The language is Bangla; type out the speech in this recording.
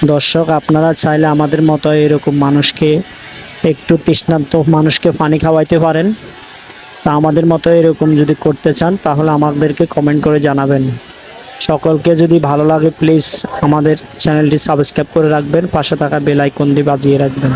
দর্শক, আপনারা চাইলে আমাদের মতো এরকম মানুষকে, একটু তৃষ্ণার্ত মানুষকে পানি খাওয়াইতে পারেন। তা আমাদের মতো এরকম যদি করতে চান তাহলে আমাদেরকে কমেন্ট করে জানাবেন। সকলকে যদি ভালো লাগে প্লিজ আমাদের চ্যানেলটি সাবস্ক্রাইব করে রাখবেন, পাশে থাকা বেল আইকন দিয়ে বাজিয়ে রাখবেন।